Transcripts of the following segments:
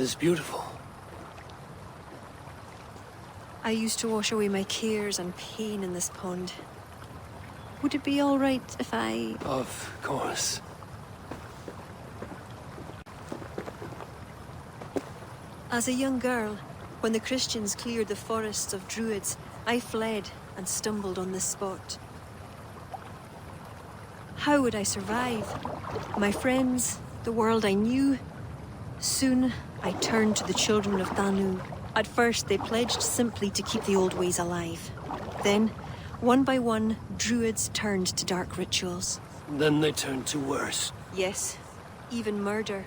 is beautiful. I used to wash away my cares and pain in this pond. Would it be all right if I... Of course. As a young girl, when the Christians cleared the forests of Druids, I fled and stumbled on this spot. How would I survive? My friends, the world I knew? Soon, I turned to the children of Danu. At first, they pledged simply to keep the old ways alive. Then, one by one, Druids turned to dark rituals. Then they turned to worse. Yes, even murder.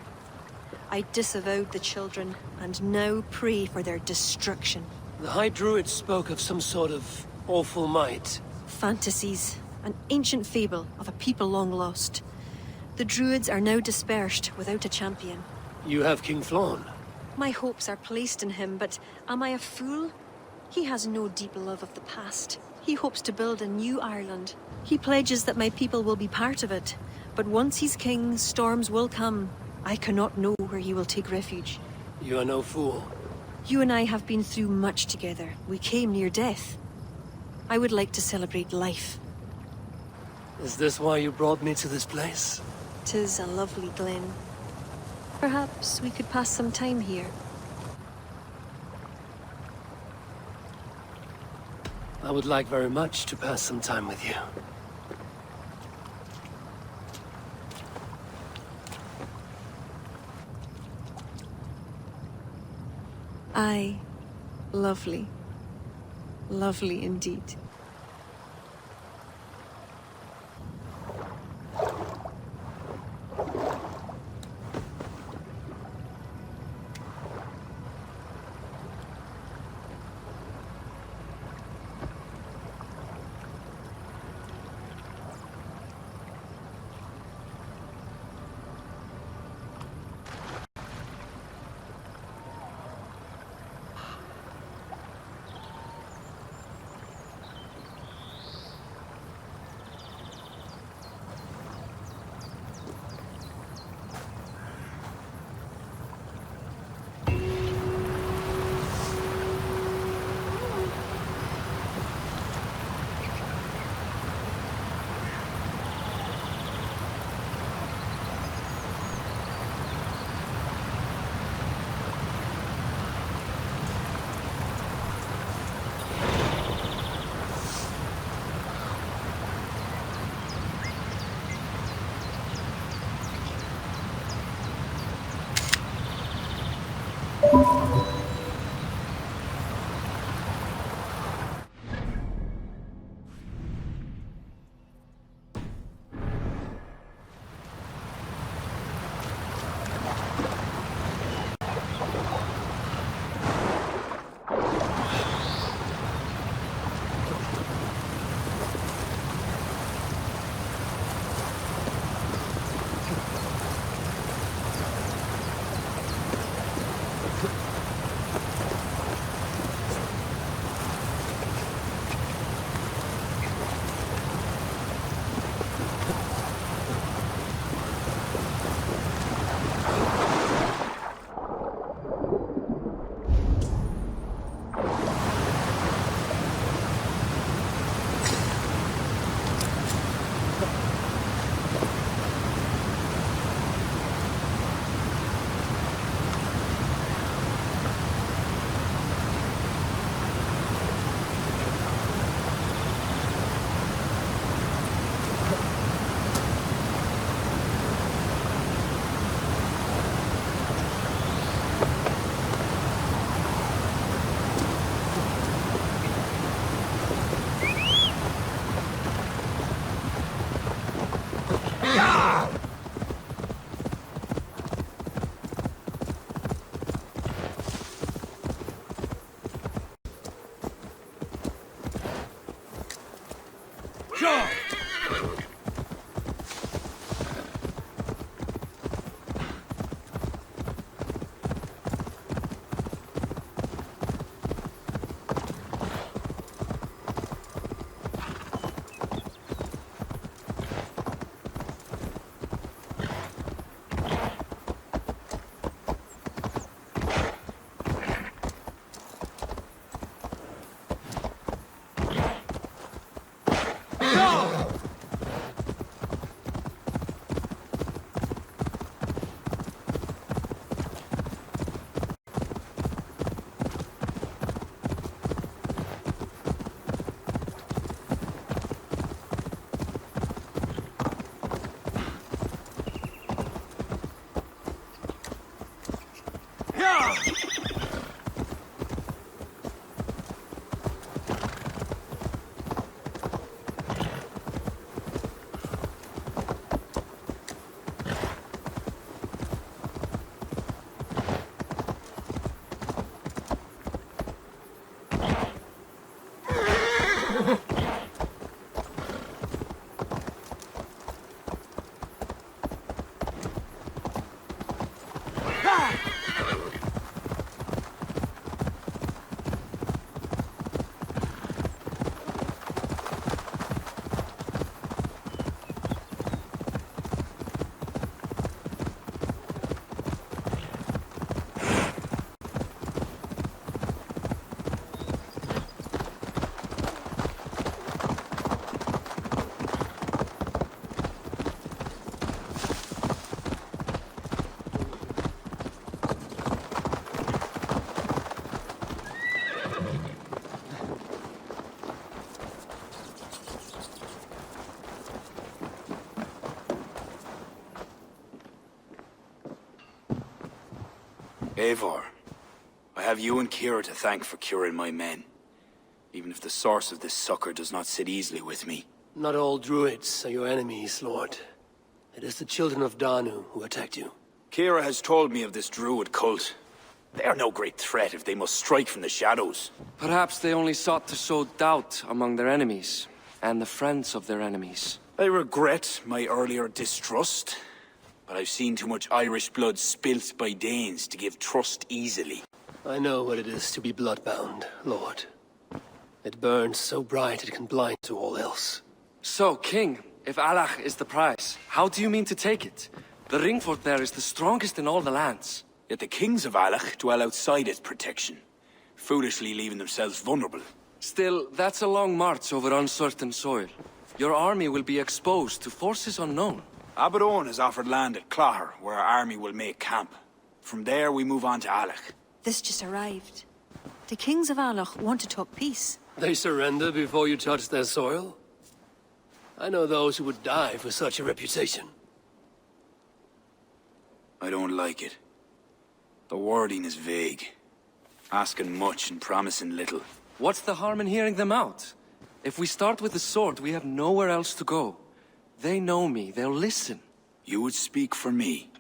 I disavowed the children, and now pray for their destruction. The High Druids spoke of some sort of awful might. Fantasies, an ancient fable of a people long lost. The Druids are now dispersed without a champion. You have King Flann. My hopes are placed in him, but am I a fool? He has no deep love of the past. He hopes to build a new Ireland. He pledges that my people will be part of it. But once he's king, storms will come. I cannot know where he will take refuge. You are no fool. You and I have been through much together. We came near death. I would like to celebrate life. Is this why you brought me to this place? 'Tis a lovely glen. Perhaps we could pass some time here. I would like very much to pass some time with you. Aye. Lovely. Lovely indeed. Eivor, I have you and Kira to thank for curing my men. Even if the source of this succor does not sit easily with me. Not all druids are your enemies, Lord. It is the children of Danu who attacked you. Kira has told me of this druid cult. They are no great threat if they must strike from the shadows. Perhaps they only sought to sow doubt among their enemies, and the friends of their enemies. I regret my earlier distrust, but I've seen too much Irish blood spilt by Danes to give trust easily. I know what it is to be bloodbound, Lord. It burns so bright it can blind to all else. So, King, if Alach is the prize, how do you mean to take it? The ring fort there is the strongest in all the lands. Yet the kings of Alach dwell outside its protection, foolishly leaving themselves vulnerable. Still, that's a long march over uncertain soil. Your army will be exposed to forces unknown. Abaddon has offered land at Clare, where our army will make camp. From there, we move on to Alach. This just arrived. The kings of Alach want to talk peace. They surrender before you touch their soil? I know those who would die for such a reputation. I don't like it. The wording is vague. Asking much and promising little. What's the harm in hearing them out? If we start with the sword, we have nowhere else to go. They know me, they'll listen. You would speak for me.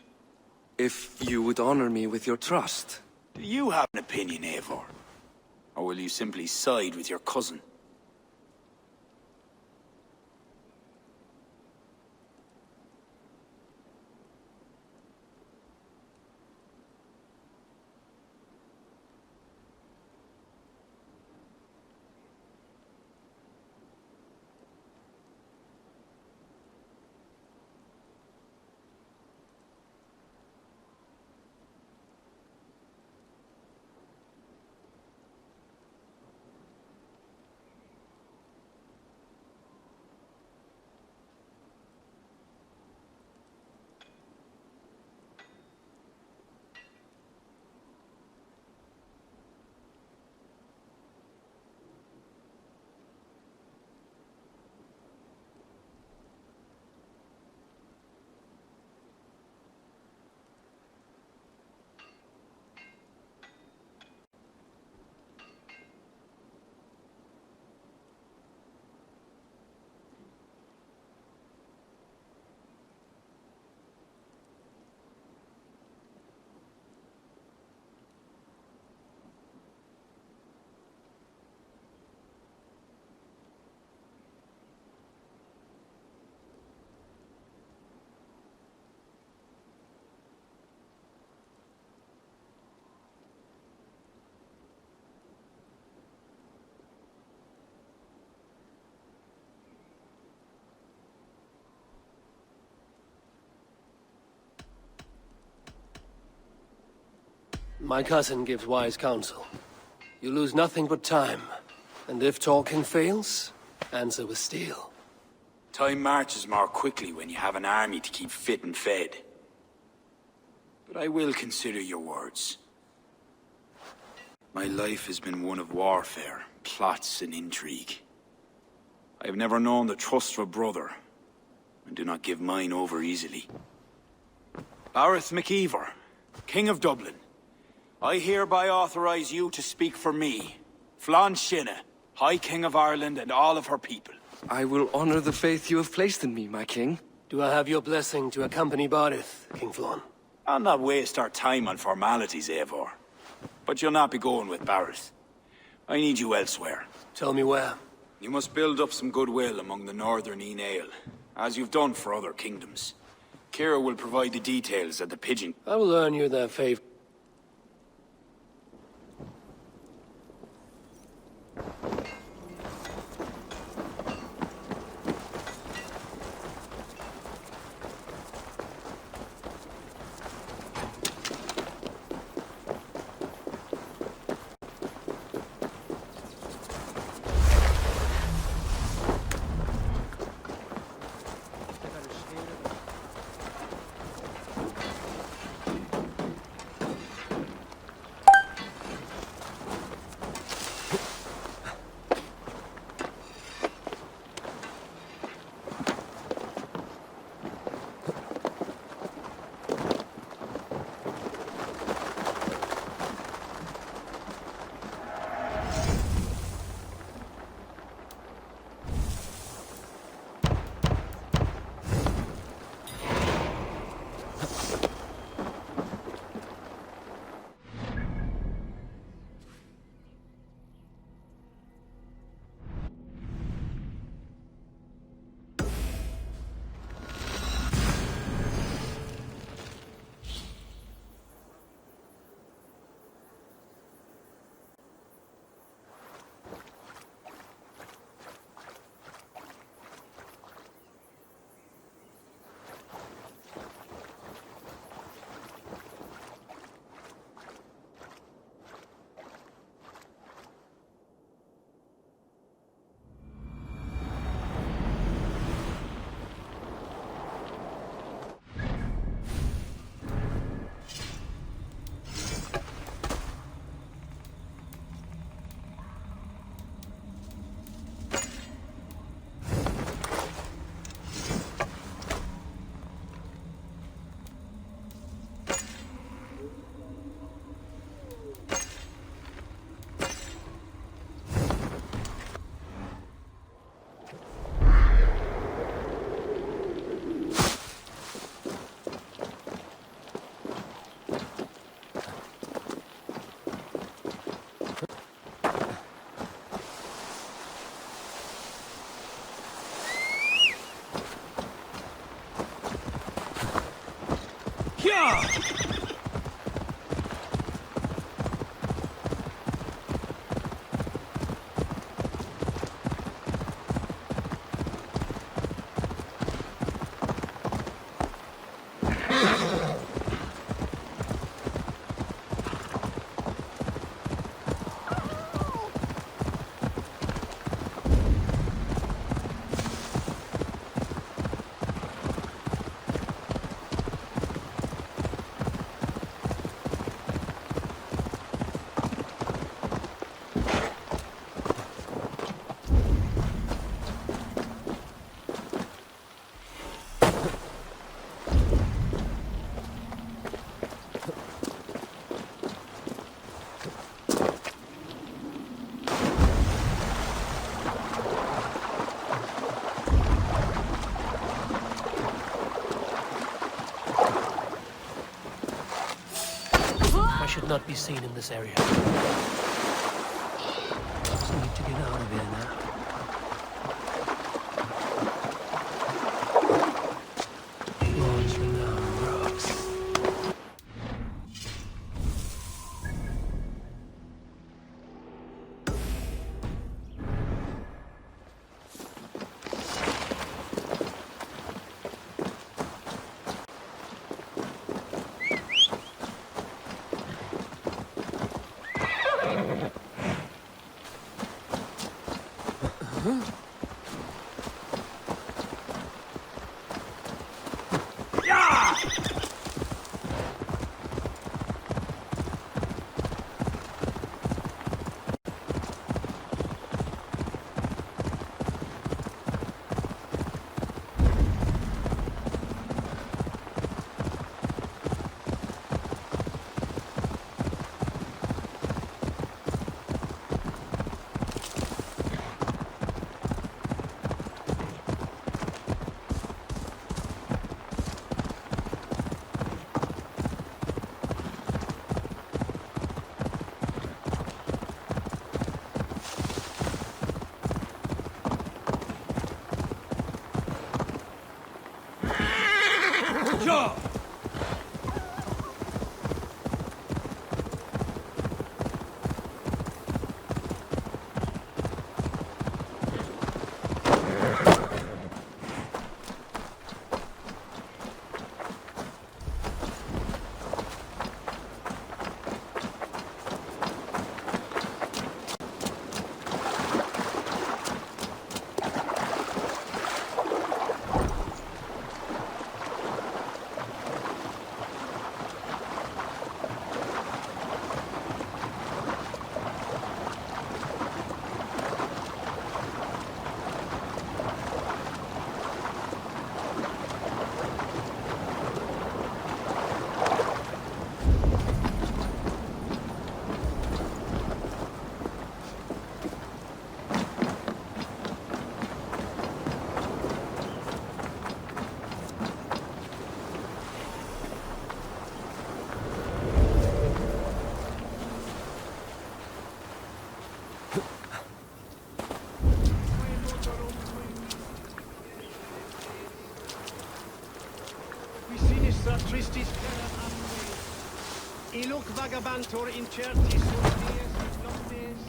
If you would honor me with your trust. Do you have an opinion, Eivor? Or will you simply side with your cousin? My cousin gives wise counsel. You lose nothing but time. And if talking fails, answer with steel. Time marches more quickly when you have an army to keep fit and fed. But I will consider your words. My life has been one of warfare, plots and intrigue. I have never known the trust of a brother, and do not give mine over easily. Bareth MacIver, King of Dublin, I hereby authorize you to speak for me, Flann Sinna, High King of Ireland and all of her people. I will honor the faith you have placed in me, my king. Do I have your blessing to accompany Barith, King Flann? I'll not waste our time on formalities, Eivor. But you'll not be going with Bareth. I need you elsewhere. Tell me where. You must build up some goodwill among the northern Aele, as you've done for other kingdoms. Kira will provide the details at the Pigeon. I will earn you their favor. I should not be seen in this area. Just need to get out of here now. Launch renowned rocks. Tristis Illuc vagabantur incertis sunt dies et noctes.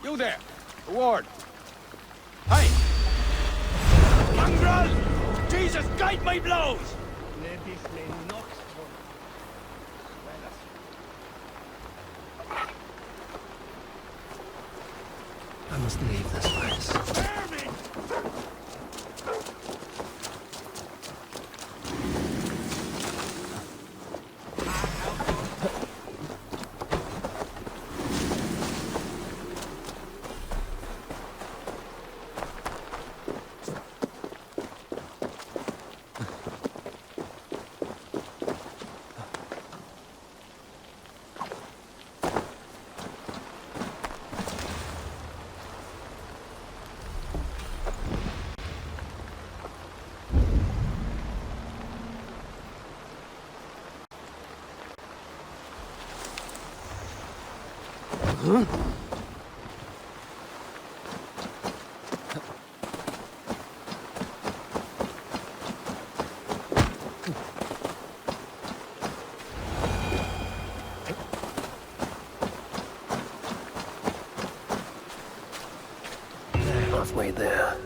You there! A ward! Hey! Mongrel! Jesus, guide my blows! I must leave this place. Halfway there.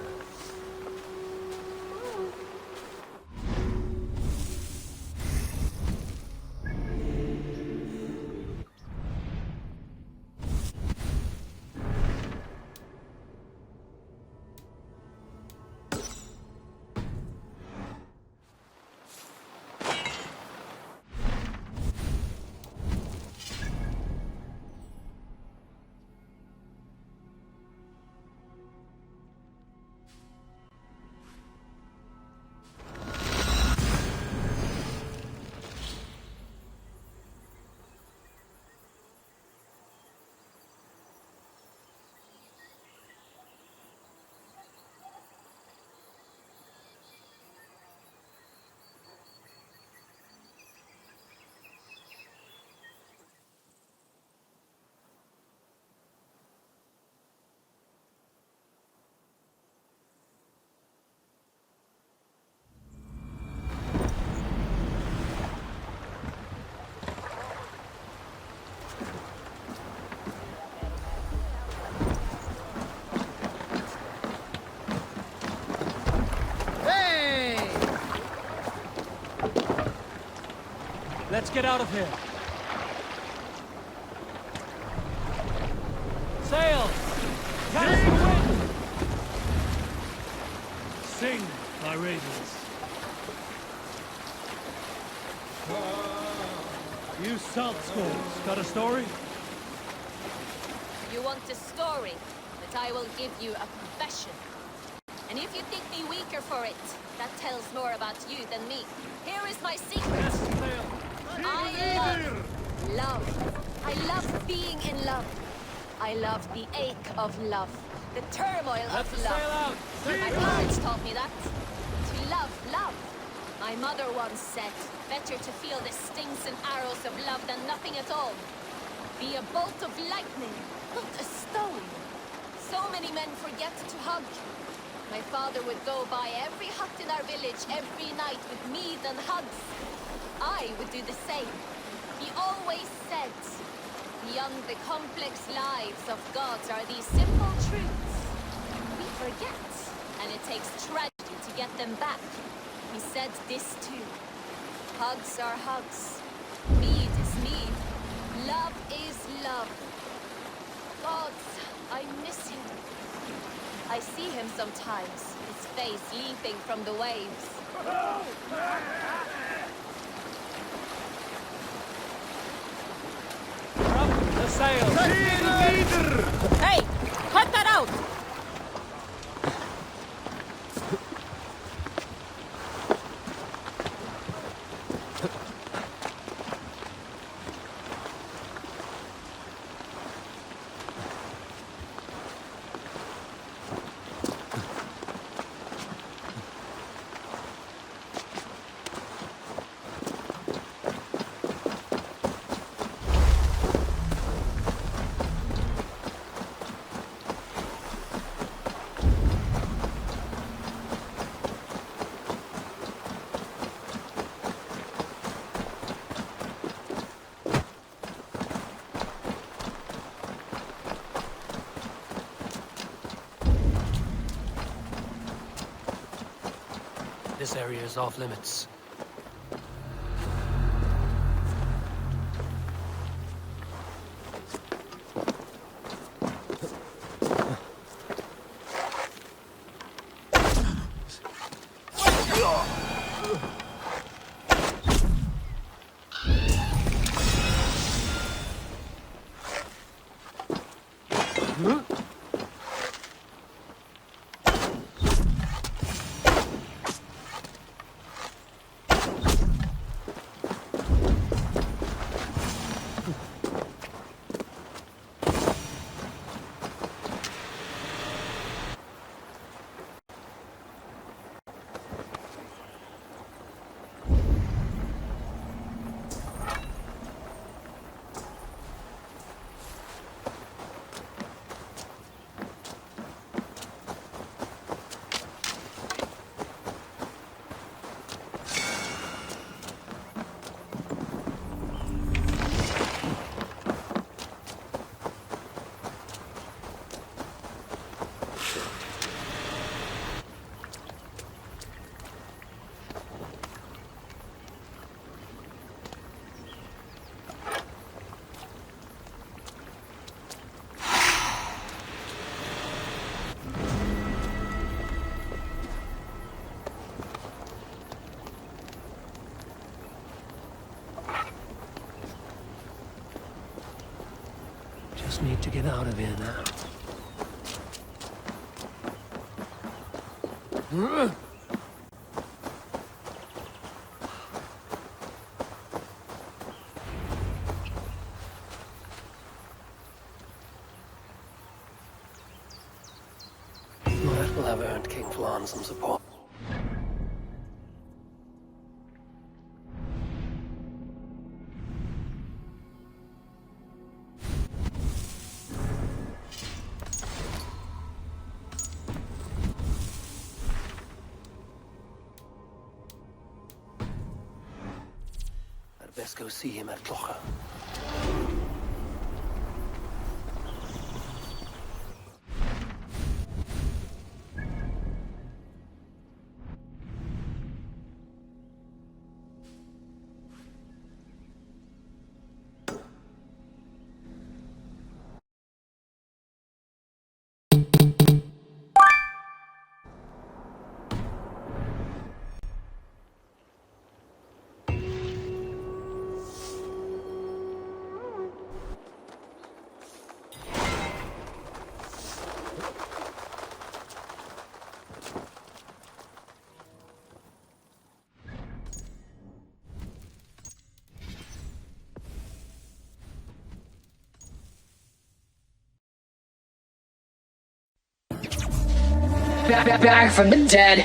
Let's get out of here. Sail! Catch the wind! Sing, my ravens. You salt skulls, got a story? You want a story, but I will give you a confession. And if you think me weaker for it, that tells more about you than me. Here is my secret. I love love. I love being in love. I love the ache of love. The turmoil of love. My parents taught me that. To love love. My mother once said, better to feel the stings and arrows of love than nothing at all. Be a bolt of lightning, not a stone. So many men forget to hug. My father would go by every hut in our village every night with mead and hugs. I would do the same. He always said, beyond the complex lives of gods are these simple truths. We forget, and it takes tragedy to get them back. He said this too. Hugs are hugs. Mead is mead. Love is love. Gods, I miss him. I see him sometimes, his face leaping from the waves. Up the sails! Hey! Cut that out! This area is off limits. Just need to get out of here now. That will have earned King Flan some support. I'd best go see him at Clocher. back from the dead.